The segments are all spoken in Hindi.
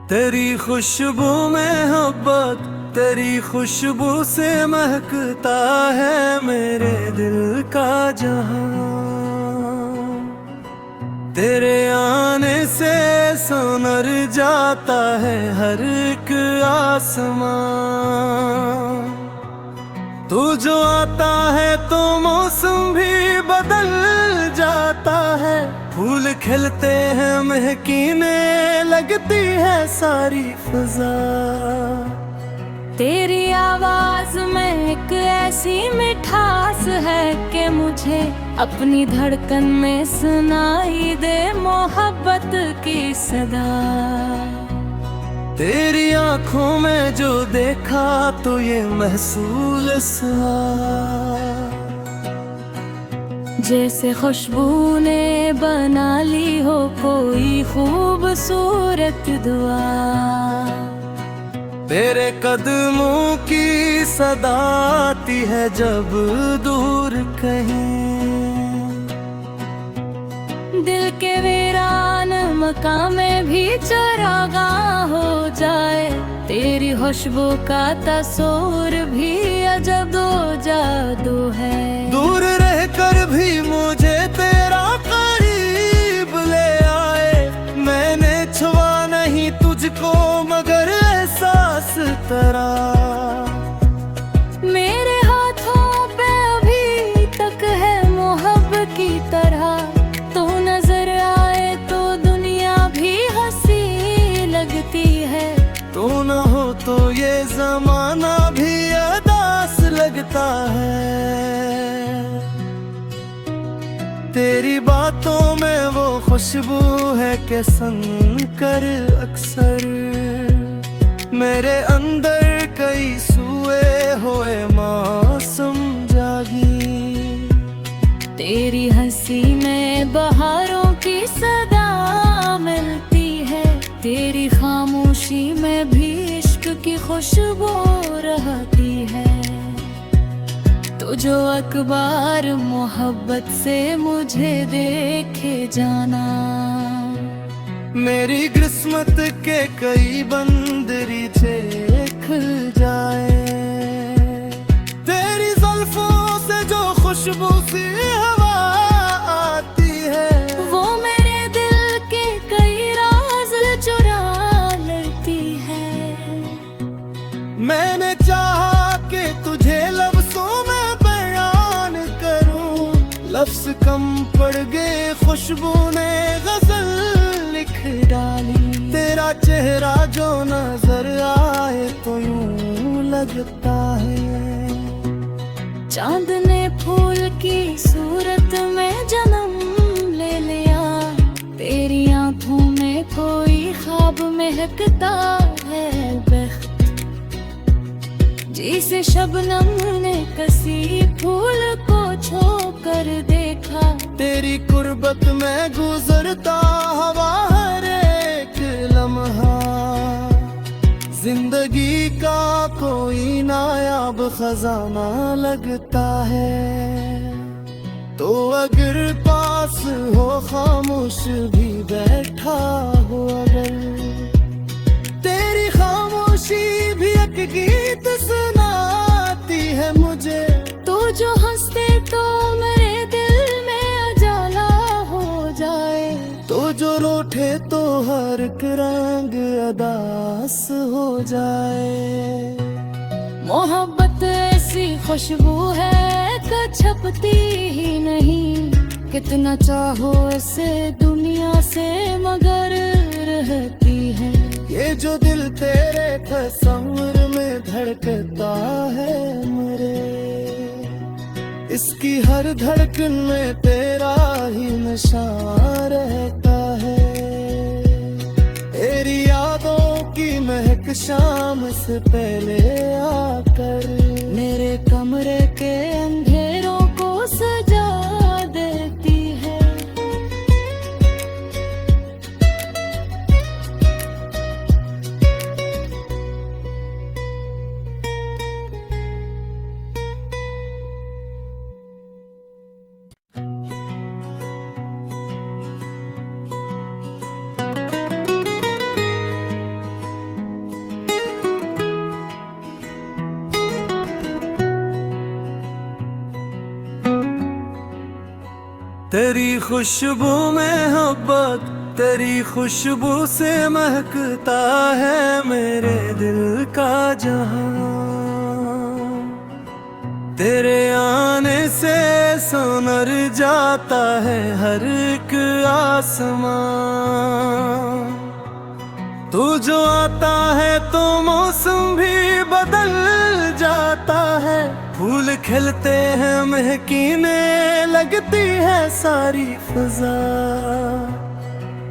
तेरी खुशबू में मोहब्बत, तेरी खुशबू से महकता है मेरे दिल का जहां। तेरे आने से सुनर जाता है हर एक आसमां। तू जो आता है तो मौसम भी बदल जाता है। फूल खिलते हैं, महकीने लगती है सारी फिजा। तेरी आवाज में एक ऐसी मिठास है कि मुझे अपनी धड़कन में सुनाई दे मोहब्बत की सदा। तेरी आंखों में जो देखा तो ये महसूस हुआ, जैसे खुशबू ने बना ली हो कोई खूबसूरत दुआ। तेरे कदमों की सदा आती है जब दूर कहीं। दिल के वीरान मकाम में भी चरागाह हो जाए। तेरी खुशबू का तस्वीर भी अजब दो जादू है। दूर रहकर भी मुझे तेरा करीब ले आए। मैंने छुआ नहीं तुझको मगर एहसास तेरा मेरे हाथों पे अभी तक है मोहब्बत की तरह। तो नजर आए तो दुनिया भी हंसी लगती है। तू न हो तो ये जमाना भी अदास लगता है। तेरी बातों में वो खुशबू है कि संग कर अक्सर मेरे अंदर कई सुए हुए मौसम जागी। तेरी हंसी में बहारों की सदा मिलती है। तेरी खामोशी में भी इश्क की खुशबू रहती है। तो जो अखबार मोहब्बत से मुझे देखे जाना। मेरी किस्मत के कई बंदरी खुल जाए। तेरी जुल्फों से जो खुशबू सी हवा आती है वो मेरे दिल के कई राज चुरा लेती है। मैंने चाहा कि तुझे लफ्जों में बयान करूं। लफ्ज कम पड़ गए, खुशबू ने गजल लिख डाली। तेरा चेहरा जो नजर आए तो यूं लगता है चांद ने फूल की सूरत में जन्म ले लिया। तेरी आंखों में कोई ख्वाब महकता है बख्त। जिसे शबनम ने कसी फूल को छू कर देखा। तेरी कुर्बत में गुजरता हवा हर एक लम्हा। जिंदगी का कोई नायाब खजाना लगता है। तो अगर पास हो खामोश भी बैठा हो अगर। तेरी खामोशी भी एक गीत सुनाती है मुझे। तो जो हंसते तो मेरे दिल में उजाला हो जाए। तो जो रूठे तो हर एक रंग अदास हो जाए। मोहब्बत ऐसी खुशबू है कि छपती ही नहीं। कितना चाहो ऐसे दुनिया से मगर रहती है। ये जो दिल तेरे तस्वीर में धड़कता है मेरे। इसकी हर धड़कन में तेरा ही निशान रहता है। तेरी यादों की महक शाम से पहले आकर मेरे कमरे के अंधेरों को सजा देती है। तेरी खुशबू में मोहब्बत, तेरी खुशबू से महकता है मेरे दिल का जहां। तेरे आने से सुनर जाता है हर एक आसमां। तू जो आता है तो मौसम भी बदल जाता है। फूल खिलते हैं, महकीने लगती है सारी फिजा।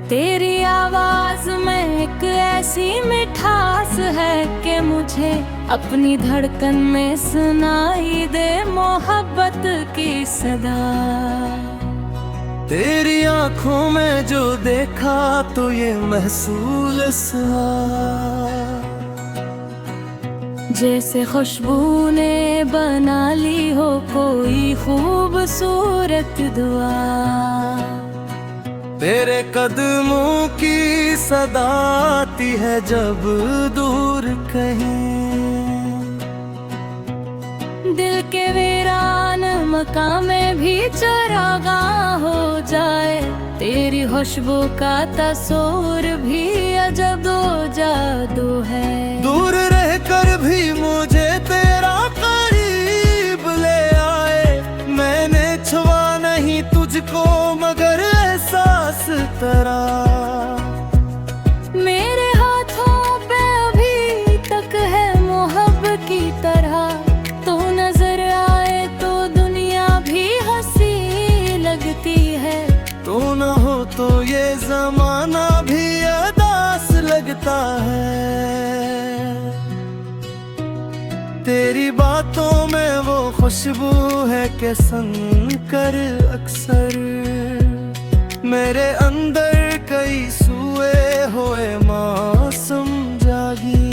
तेरी आवाज में एक ऐसी मिठास है कि मुझे अपनी धड़कन में सुनाई दे मोहब्बत की सदा। तेरी आंखों में जो देखा तो ये महसूस हुआ, जैसे खुशबू ने बना ली हो कोई खूबसूरत दुआ। तेरे कदमों की सदा आती है जब दूर कहीं। दिल के वीरान मकाम में भी चरागाह हो जाए। तेरी खुशबू का तस्वीर भी अजब दो जादू है। दूर रहकर भी मुझे तेरा करीब ले आए। मैंने छुआ नहीं तुझको मगर एहसास तेरा मेरे हाथों पे अभी तक है मोहब्बत की तरह। तू नजर आए तो दुनिया भी हंसी लगती है। तू न हो तो ये जमाना भी अदास लगता है। तेरी बातों में वो खुशबू है कि संग कर अक्सर मेरे अंदर कई सुए हुए मौसम जागी।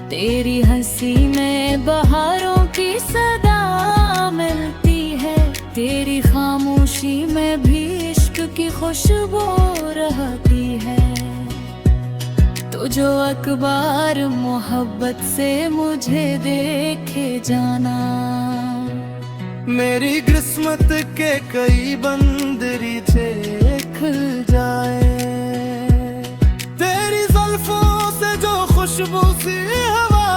तेरी हंसी में बहारों की सदा मिलती है। तेरी खामोशी में भी इश्क की खुशबू रहती है। तो जो अखबार मोहब्बत से मुझे देखे जाना। मेरी किस्मत के कई बंदरीचे खुल जाए। तेरी जुल्फों से जो खुशबू सी हवा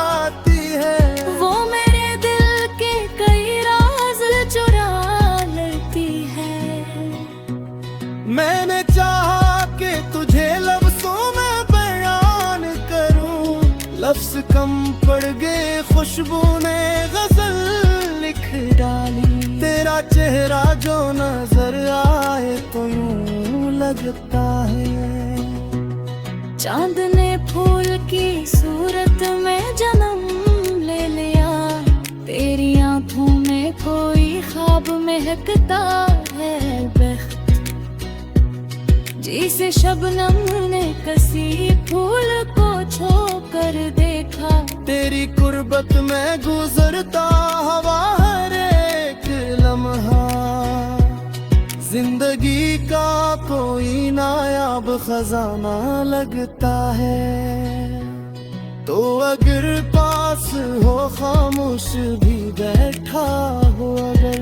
आती है वो मेरे दिल के कई राज चुरा लेती है। मैंने चाहा कि तुझे लफ्ज़ों में बयान करूं। लफ्ज़ कम पड़ गए, खुशबू ने गजल लिख डाली। तेरा चेहरा जो नजर आए तो यूं लगता है चांद ने फूल की सूरत में जन्म ले लिया। तेरी आंखों में कोई ख्वाब महकता है बख्त। जिसे शबनम ने कसी फूल को छू कर देखा। तेरी कुर्बत में गुजरता हवा हर एक लम्हा। जिंदगी का कोई नायाब खजाना लगता है। तो अगर पास हो खामोश भी बैठा हो अगर,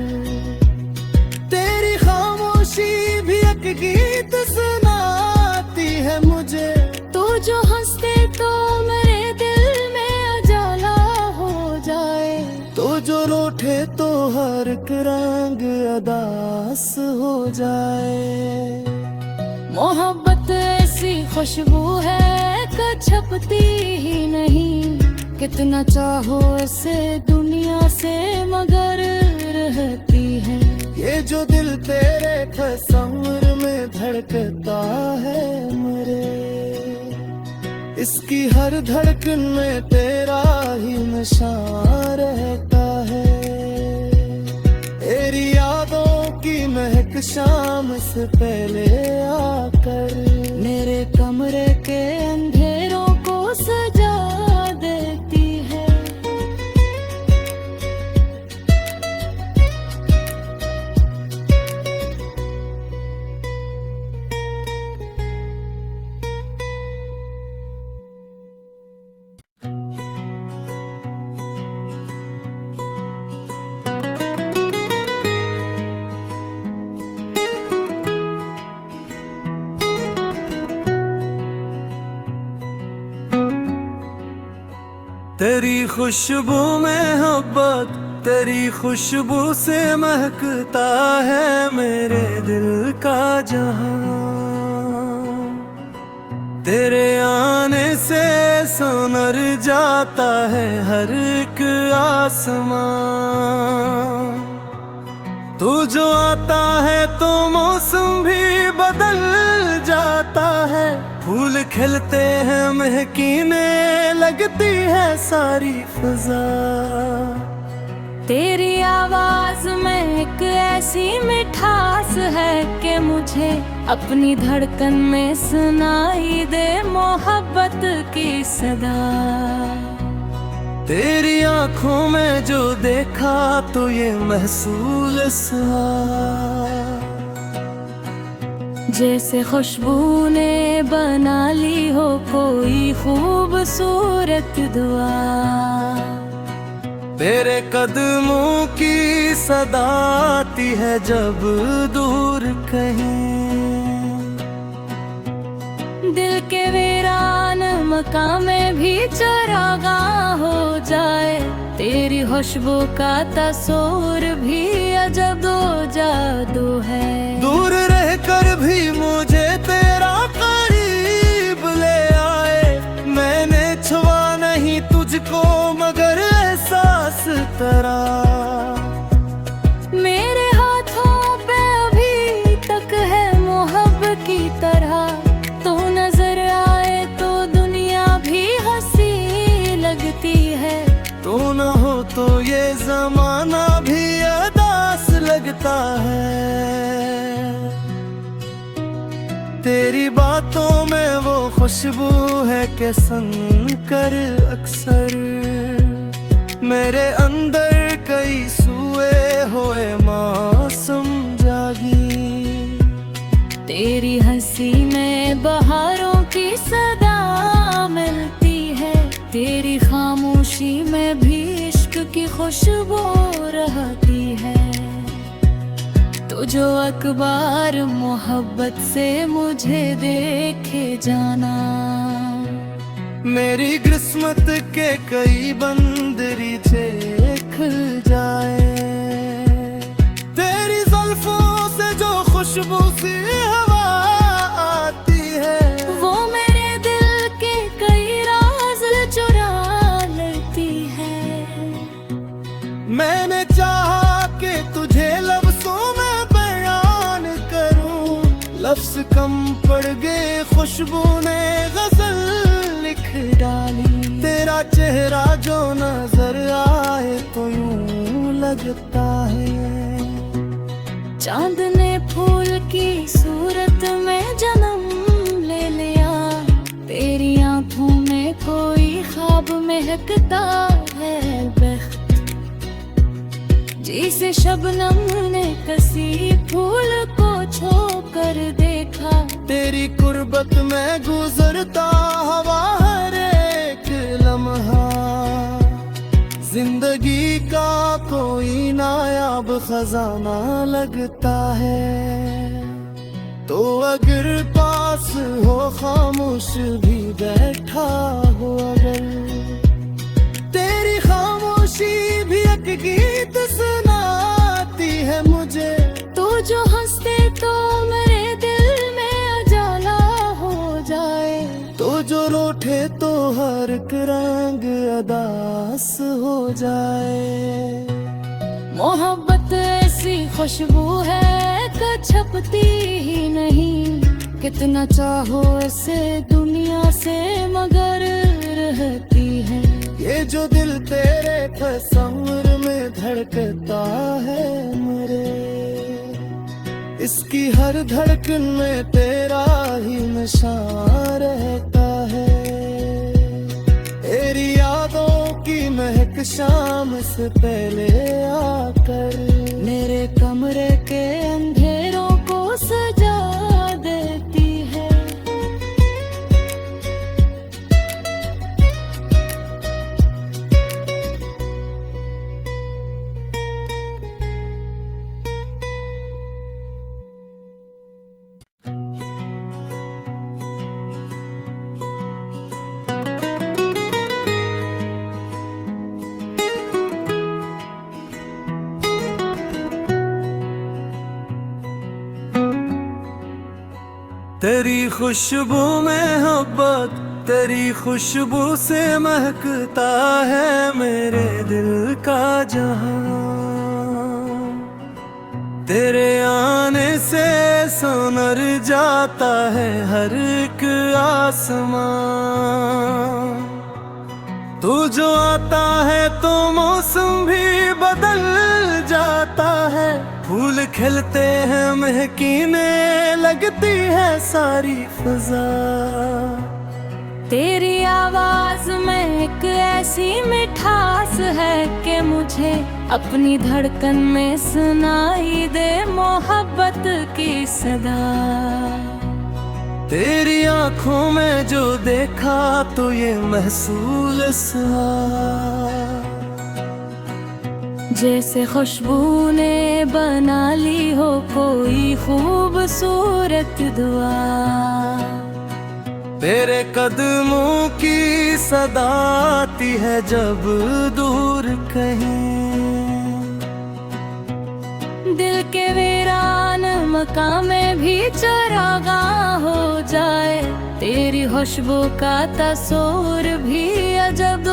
तेरी खामोशी भी एक गीत सुनाती है मुझे। तू जो हंसते तो मेरे दिल में उजाला हो जाए। तो जो रूठे तो हर एक रंग अदास हो जाए। मोहब्बत ऐसी खुशबू है कि छपती ही नहीं। कितना चाहो इसे दुनिया से मगर रहती है। ये जो दिल तेरे तस्वीर में धड़कता है मेरे, इसकी हर धड़कन में तेरा ही निशान रहता है। तेरी यादों की महक शाम से पहले आकर मेरे कमरे के अंधेरों को सजा देती है। तेरी खुशबू में मोहब्बत, तेरी खुशबू से महकता है मेरे दिल का जहां। तेरे आने से सुनर जाता है हर एक आसमां। तू जो आता है तो मौसम भी बदल जाता है। फूल खिलते हैं, महकीने लगती है सारी फिजा। तेरी आवाज में एक ऐसी मिठास है कि मुझे अपनी धड़कन में सुनाई दे मोहब्बत की सदा। तेरी आंखों में जो देखा तो ये महसूस हुआ, जैसे खुशबू ने बना ली हो कोई खूबसूरत दुआ। तेरे कदमों की सदा आती है जब दूर कहीं। दिल के वीरान मकाम में भी चरागाह हो जाए, तेरी खुशबू का तस्वीर भी अजब जादू है। दूर रहकर भी मुझे तेरा करीब ले आए। मैंने छुआ नहीं तुझको मगर एहसास तेरा मेरे हाथों पे अभी तक है मोहब्बत की तरह। तू नजर आए तो दुनिया भी हंसी लगती है। तू न हो तो ये जमाना भी अदास लगता है। तेरी बातों में वो खुशबू है कि सुन कर अक्सर मेरे अंदर कई सुए हुए मौसम जागी। तेरी हंसी में बहारों की सदा मिलती है। तेरी खामोशी में भी इश्क की खुशबू रहती है। तो जो अखबार मोहब्बत से मुझे देखे जाना। मेरी किस्मत के कई बंदरी थे खुल जाए। तेरी जुल्फों से जो खुशबू सी हवा आती है, वो मेरे दिल के कई राज चुरा लेती है। मैंने चाहा कि तुझे लफ्जों में बयान करूं। लफ्ज कम पड़ गए, खुशबू ने गजल लिख डाली। तेरा चेहरा जो नजर आए तो यूं लगता है चांद ने फूल की सूरत में जन्म ले लिया। तेरी आंखों में कोई ख्वाब महकता है बख्त, जिसे शबनम ने कसी फूल को छू कर देखा। तेरी कुर्बत में गुजरता हवा हर एक लम्हा। जिंदगी का कोई नायाब खजाना लगता है। तो अगर पास हो खामोश भी बैठा हो अगर, तेरी खामोशी भी एक गीत सुनाती है मुझे। तो जो हंसते तो मेरे दिल में उजाला हो जाए। तो जो रोठे तो हर एक रंग अदास हो जाए। मोहब्बत ऐसी खुशबू है कि छपती ही नहीं। कितना चाहो इसे दुनिया से मगर रहती है। ये जो दिल तेरे तस्वीर में धड़कता है मेरे, इसकी हर धड़कन में तेरा ही निशान रहता है। तेरी यादों की महक शाम से पहले आकर मेरे कमरे के अंधेरों को सजा देती है। तेरी खुशबू में मोहब्बत, तेरी खुशबू से महकता है मेरे दिल का जहां। तेरे आने से सोनर जाता है हर एक आसमां। तू जो आता है तो मौसम भी बदल जाता है। फूल खिलते हैं, महकीने लगती है सारी फिजा। तेरी आवाज में एक ऐसी मिठास है कि मुझे अपनी धड़कन में सुनाई दे मोहब्बत की सदा। तेरी आंखों में जो देखा तो ये महसूस हुआ, जैसे खुशबू ने बना ली हो कोई खूबसूरत दुआ। तेरे कदमों की सदा आती है जब दूर कहीं। दिल के वीरान मकाम में भी चरागाह हो जाए, तेरी खुशबू का तस्वीर भी अजब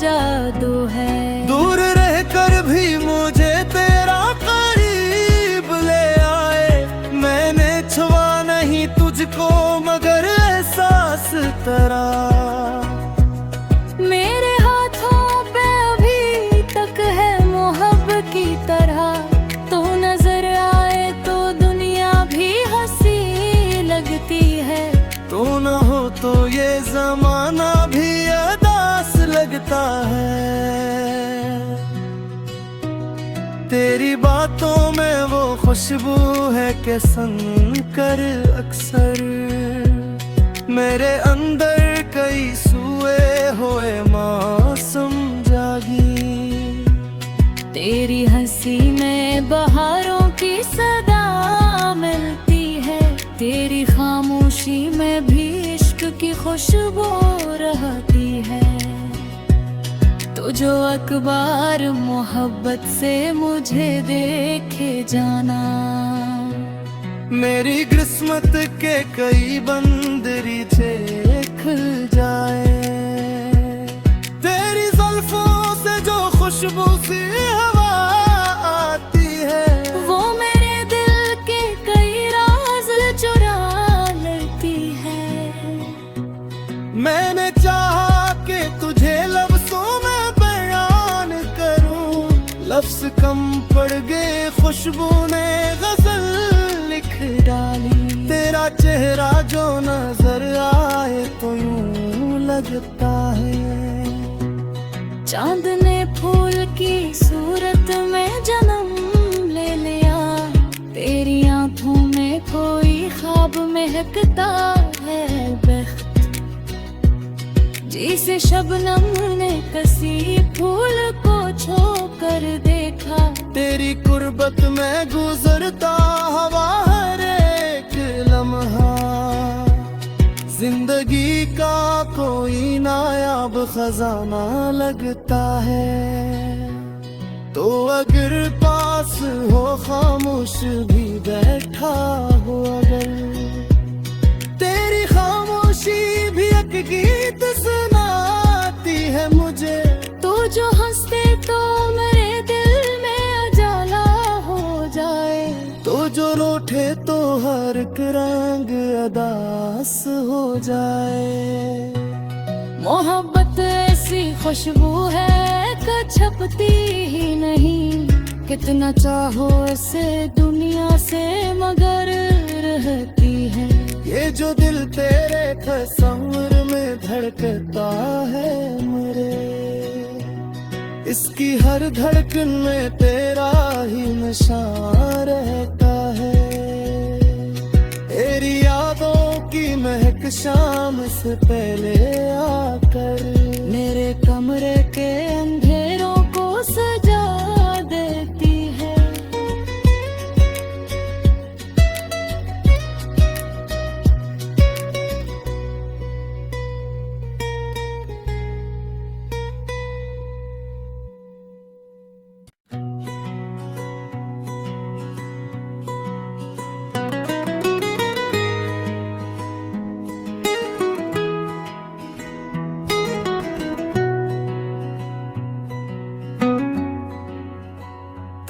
जादू है। दूर रहकर भी मुझे तेरा करीब ले आए। मैंने छुआ नहीं तुझको मगर एहसास तेरा मेरे हाथों पे अभी तक है मोहब्बत की तरह। तू नजर आए तो दुनिया भी हंसी लगती है। तू न हो तो ये जमाना भी अदास लगता है। तेरी बातों में वो खुशबू है कि संग कर अक्सर मेरे अंदर कई सुए हुए मौसम जागी। तेरी हंसी में बहारों की सदा मिलती है। तेरी खामोशी में भी इश्क की खुशबू रहती है। तो जो अखबार मोहब्बत से मुझे देखे जाना। मेरी किस्मत के कई बंदरी खुल जाए। तेरी जुल्फों से जो खुशबू सी हवा आती है, वो मेरे दिल के कई राज चुरा लेती है। मैंने चाहा कि तुझे लफ्ज़ों में बयान करूं। लफ्ज़ कम पड़ गए, खुशबू ने गजल लिख डाली। तेरा चेहरा जो नजर आए तो यूं लगता है चांद ने फूल की सूरत में जन्म ले लिया। तेरी आंखों में कोई ख्वाब महकता है बख्त, जिसे शबनम ने कसी फूल को छू कर देखा। तेरी कुर्बत में गुजरता हवा हर एक लम्हा। जिंदगी का कोई नायाब खजाना लगता है। तो अगर पास हो खामोश भी बैठा हो अगर, तेरी खामोशी भी एक गीत सुनाती है मुझे। तो जो हंसते तो मेरे दिल में उजाला हो जाए। तो जो रूठे तो हर एक रंग अदास हो जाए। मोहब्बत ऐसी खुशबू है कि छपती ही नहीं। कितना चाहो इसे दुनिया से मगर रहती है। ये जो दिल तेरे तस्वीर में धड़कता है मेरे, इसकी हर धड़कन में तेरा ही निशान रहता है। तेरी यादों की महक शाम से पहले आकर मेरे कमरे के अंधेरों को सजा देती है।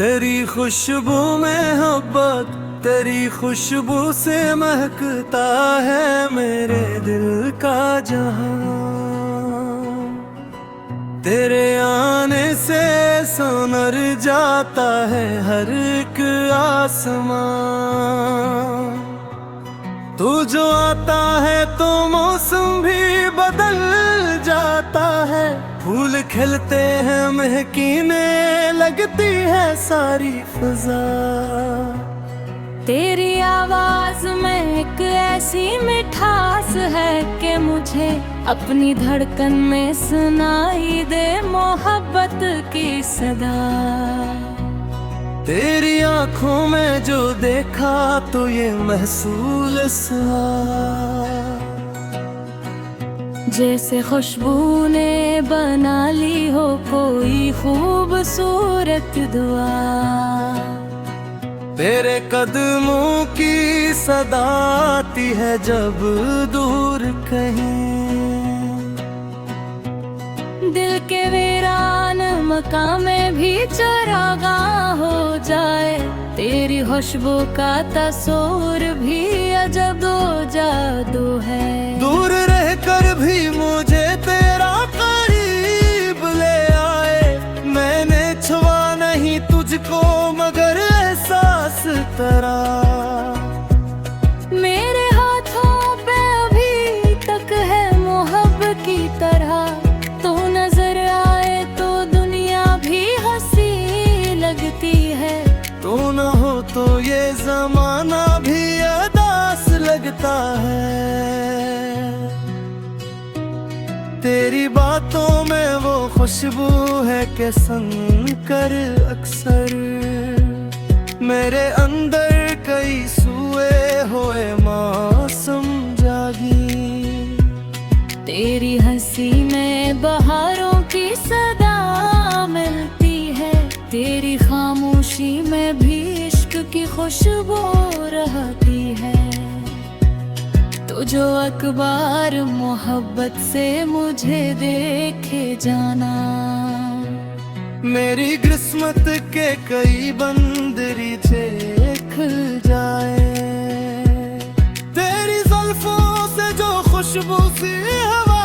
तेरी खुशबू में मोहब्बत, तेरी खुशबू से महकता है मेरे दिल का जहां। तेरे आने से सोनर जाता है हर एक आसमां। तू जो आता है तो मौसम भी बदल जाता है। फूल खिलते हैं, महकीने लगती है सारी फिजा। तेरी आवाज में एक ऐसी मिठास है कि मुझे अपनी धड़कन में सुनाई दे मोहब्बत की सदा। तेरी आंखों में जो देखा तो ये महसूस हुआ, जैसे खुशबू ने बना ली हो कोई खूबसूरत दुआ। तेरे कदमों की सदा आती है जब दूर कहीं। दिल के वीरान मकाम में भी चरागाह हो जाए, तेरी खुशबू का तस्वीर भी अजब जादू है। दूर रहकर भी मुझे तेरा करीब ले आए। मैंने छुआ नहीं तुझको मगर एहसास तेरा मेरे हाथों पे अभी तक है मोहब्बत की तरह। तो नजर आए तो दुनिया भी हंसी लगती है। तू न हो तो ये जमाना भी अदास लगता है। तेरी बातों में वो खुशबू है कि संग कर अक्सर मेरे अंदर कई सुए हुए मौसम जागी। तेरी हंसी में बहारों की सदा मिलती है। तेरी खामोशी में भी इश्क की खुशबू रहती है। तो जो अखबार मोहब्बत से मुझे देखे जाना। मेरी किस्मत के कई बंदरी खुल जाए। तेरी जुल्फों से जो खुशबू सी हवा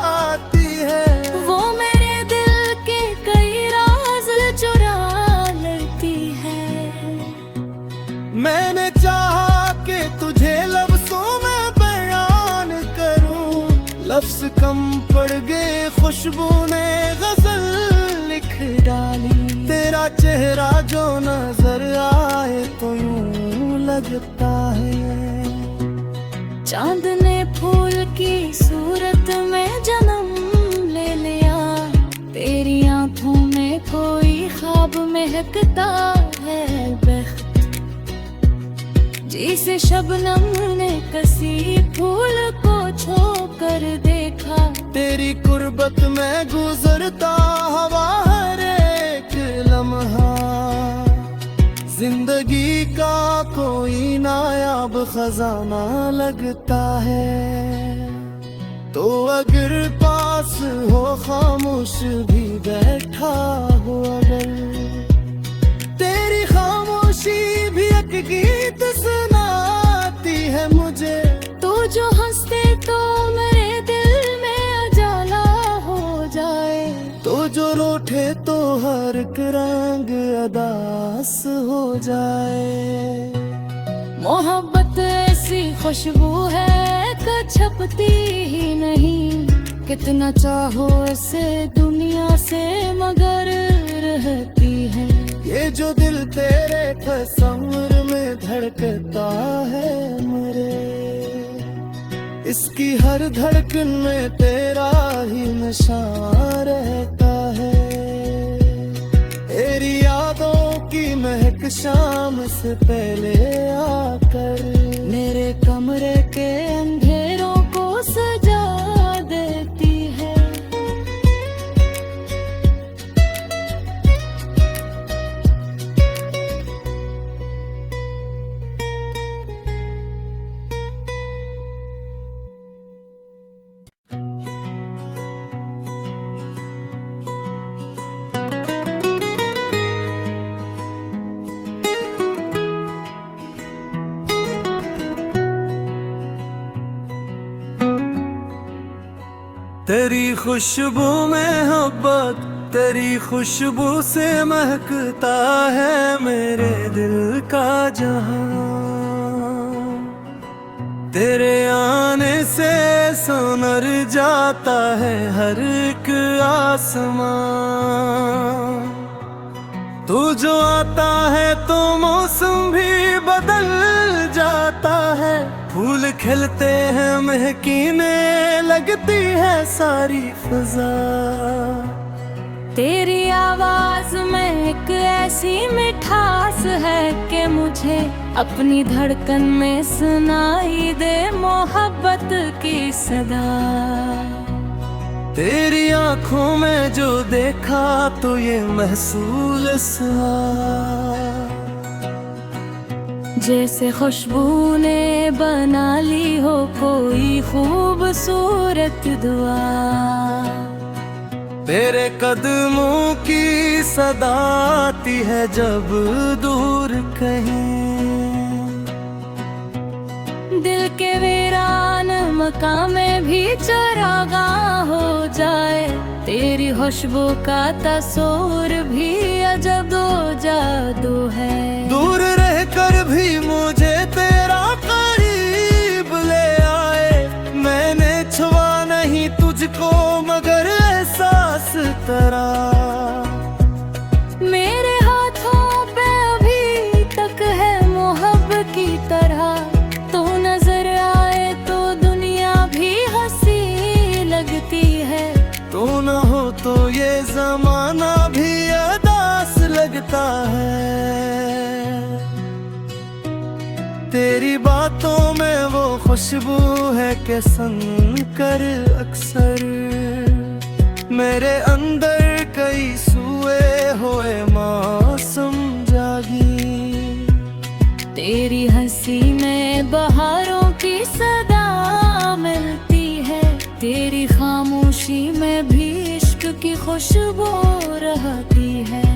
आती है, वो मेरे दिल के कई राज चुरा लेती है। मैंने चाहा कि तुझे लफ्ज़ों में बयान करूं। लफ्ज़ कम पड़ गए, खुशबू ने गजल लिख डाली। तेरा चेहरा जो नजर आए तो यूं लगता है चांद ने फूल की सूरत में जन्म ले लिया। तेरी आंखों में कोई ख्वाब महकता है बख्त, जिसे शबनम ने कसी फूल को छू कर देखा। तेरी कुर्बत में गुजरता हवा हर एक लम्हा। जिंदगी का कोई नायाब खजाना लगता है। तो अगर पास हो खामोश भी बैठा हो अगर, तेरी खामोशी भी एक गीत सुनाती है मुझे। तो जो हंसते तो मेरे दिल में उजाला हो जाए। तो जो रूठे तो हर एक रंग अदास हो जाए। मोहब्बत ऐसी खुशबू है कि छपती ही नहीं। कितना चाहो इसे दुनिया से मगर रहती है। ये जो दिल तेरे तस्वीर में धड़कता है मेरे, इसकी हर धड़कन में तेरा ही निशान रहता है। तेरी यादों की महक शाम से पहले आकर मेरे कमरे के अंधेरों को सजा देती है। तेरी खुशबू में मोहब्बत, तेरी खुशबू से महकता है मेरे दिल का जहां। तेरे आने से सोनर जाता है हर एक आसमां। तू जो आता है तो मौसम भी बदल जाता है। फूल खिलते हैं, महकीने लगती है सारी फिजा। तेरी आवाज में एक ऐसी मिठास है कि मुझे अपनी धड़कन में सुनाई दे मोहब्बत की सदा। तेरी आंखों में जो देखा तो ये महसूस हुआ, जैसे खुशबू ने बना ली हो कोई खूबसूरत दुआ। तेरे कदमों की सदा आती है जब दूर कहीं। दिल के वीरान मकाम में भी चरागाह हो जाए, तेरी खुशबू का तस्वीर भी अजब दो जादू है। दूर रहकर भी मुझे तेरा करीब ले आए। मैंने छुआ नहीं तुझको मगर एहसास तेरा मेरे हाथों पे अभी तक है मोहब्बत की तरह। तू नजर आए तो दुनिया भी हंसी लगती है। तू न हो तो ये जमाना भी अदास लगता है। तेरी बातों में वो खुशबू है कि सुनकर अक्सर मेरे अंदर कई सूए हुए मौसम जागी। तेरी हंसी में बहारों की सदा मिलती है। तेरी खामोशी में भी इश्क की खुशबू रहती है।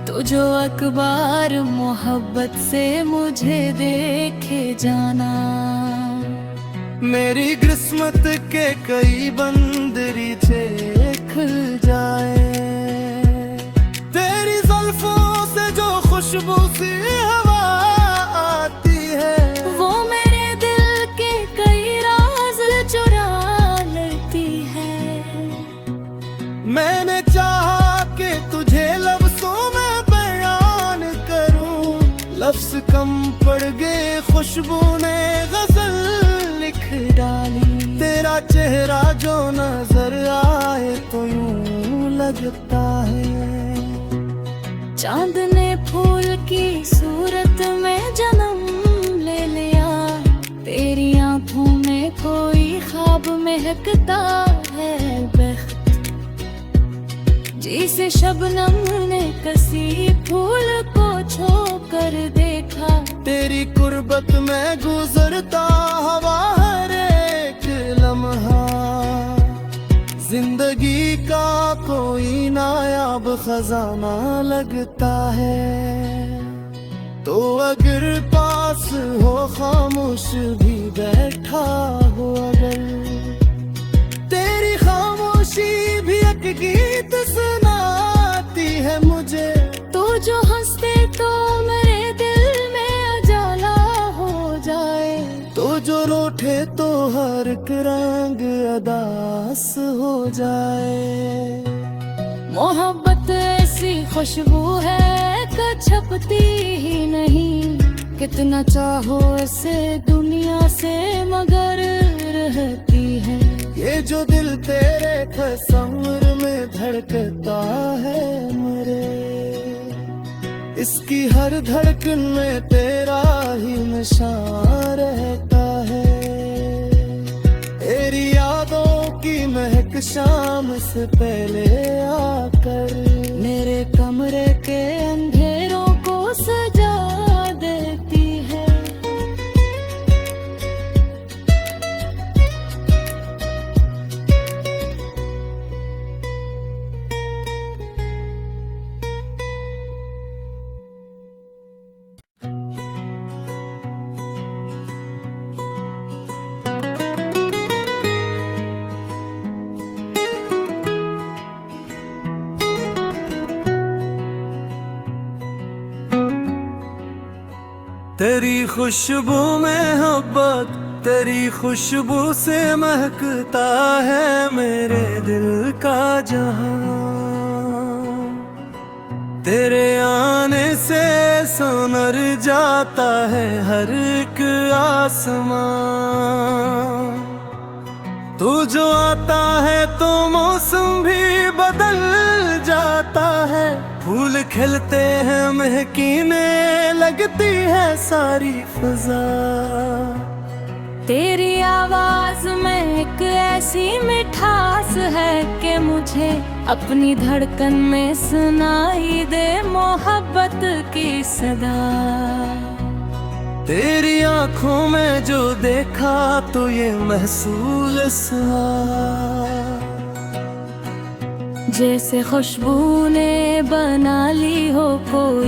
तो जो अखबार मोहब्बत से मुझे देखे जाना। मेरी किस्मत के कई बंदरीचे खुल जाए। तेरी जुल्फों से जो खुशबू सी हवा आती है, वो मेरे दिल के कई राज चुरा लेती है। मैंने चाहा कि तुझे लफ्ज़ों में बयान करूं। लफ्ज़ कम पड़ गए, खुशबू ने गजल लिख डाली। तेरा चेहरा जो नजर आए तो यूं लगता है चांद ने फूल की सूरत में जन्म ले लिया। तेरी आंखों में कोई ख्वाब महकता है बख्त, जिसे शबनम ने कसी फूल को छू कर देखा। तेरी कुर्बत में गुजरता हवा हर एक लम्हा। जिंदगी का कोई नायाब खजाना लगता है। तो अगर पास हो खामोश भी बैठा हो अगर, तेरी खामोशी भी एक गीत सुनाती है मुझे। तो जो हंसते तो मेरे दिल में उजाला हो जाए। तो जो रूठे तो हर एक रंग अदास हो जाए। मोहब्बत ऐसी खुशबू है कि छपती ही नहीं। कितना चाहो इसे दुनिया से मगर रहती है। ये जो दिल तेरे तस्वीर में धड़कता है मेरे, इसकी हर धड़कन में तेरा ही निशान रहता है। तेरी यादों की महक शाम से पहले आकर मेरे कमरे के अंधेरों को सजा देती है। तेरी खुशबू में मोहब्बत, तेरी खुशबू से महकता है मेरे दिल का जहां। तेरे आने से सुनर जाता है हर एक आसमां। तू जो आता है तो मौसम भी बदल जाता है। फूल खिलते हैं, महकीने लगती है सारी फिजा। तेरी आवाज में एक ऐसी मिठास है कि मुझे अपनी धड़कन में सुनाई दे मोहब्बत की सदा। तेरी आंखों में जो देखा तो ये महसूस हुआ, जैसे खुशबू ने बना ली हो कोई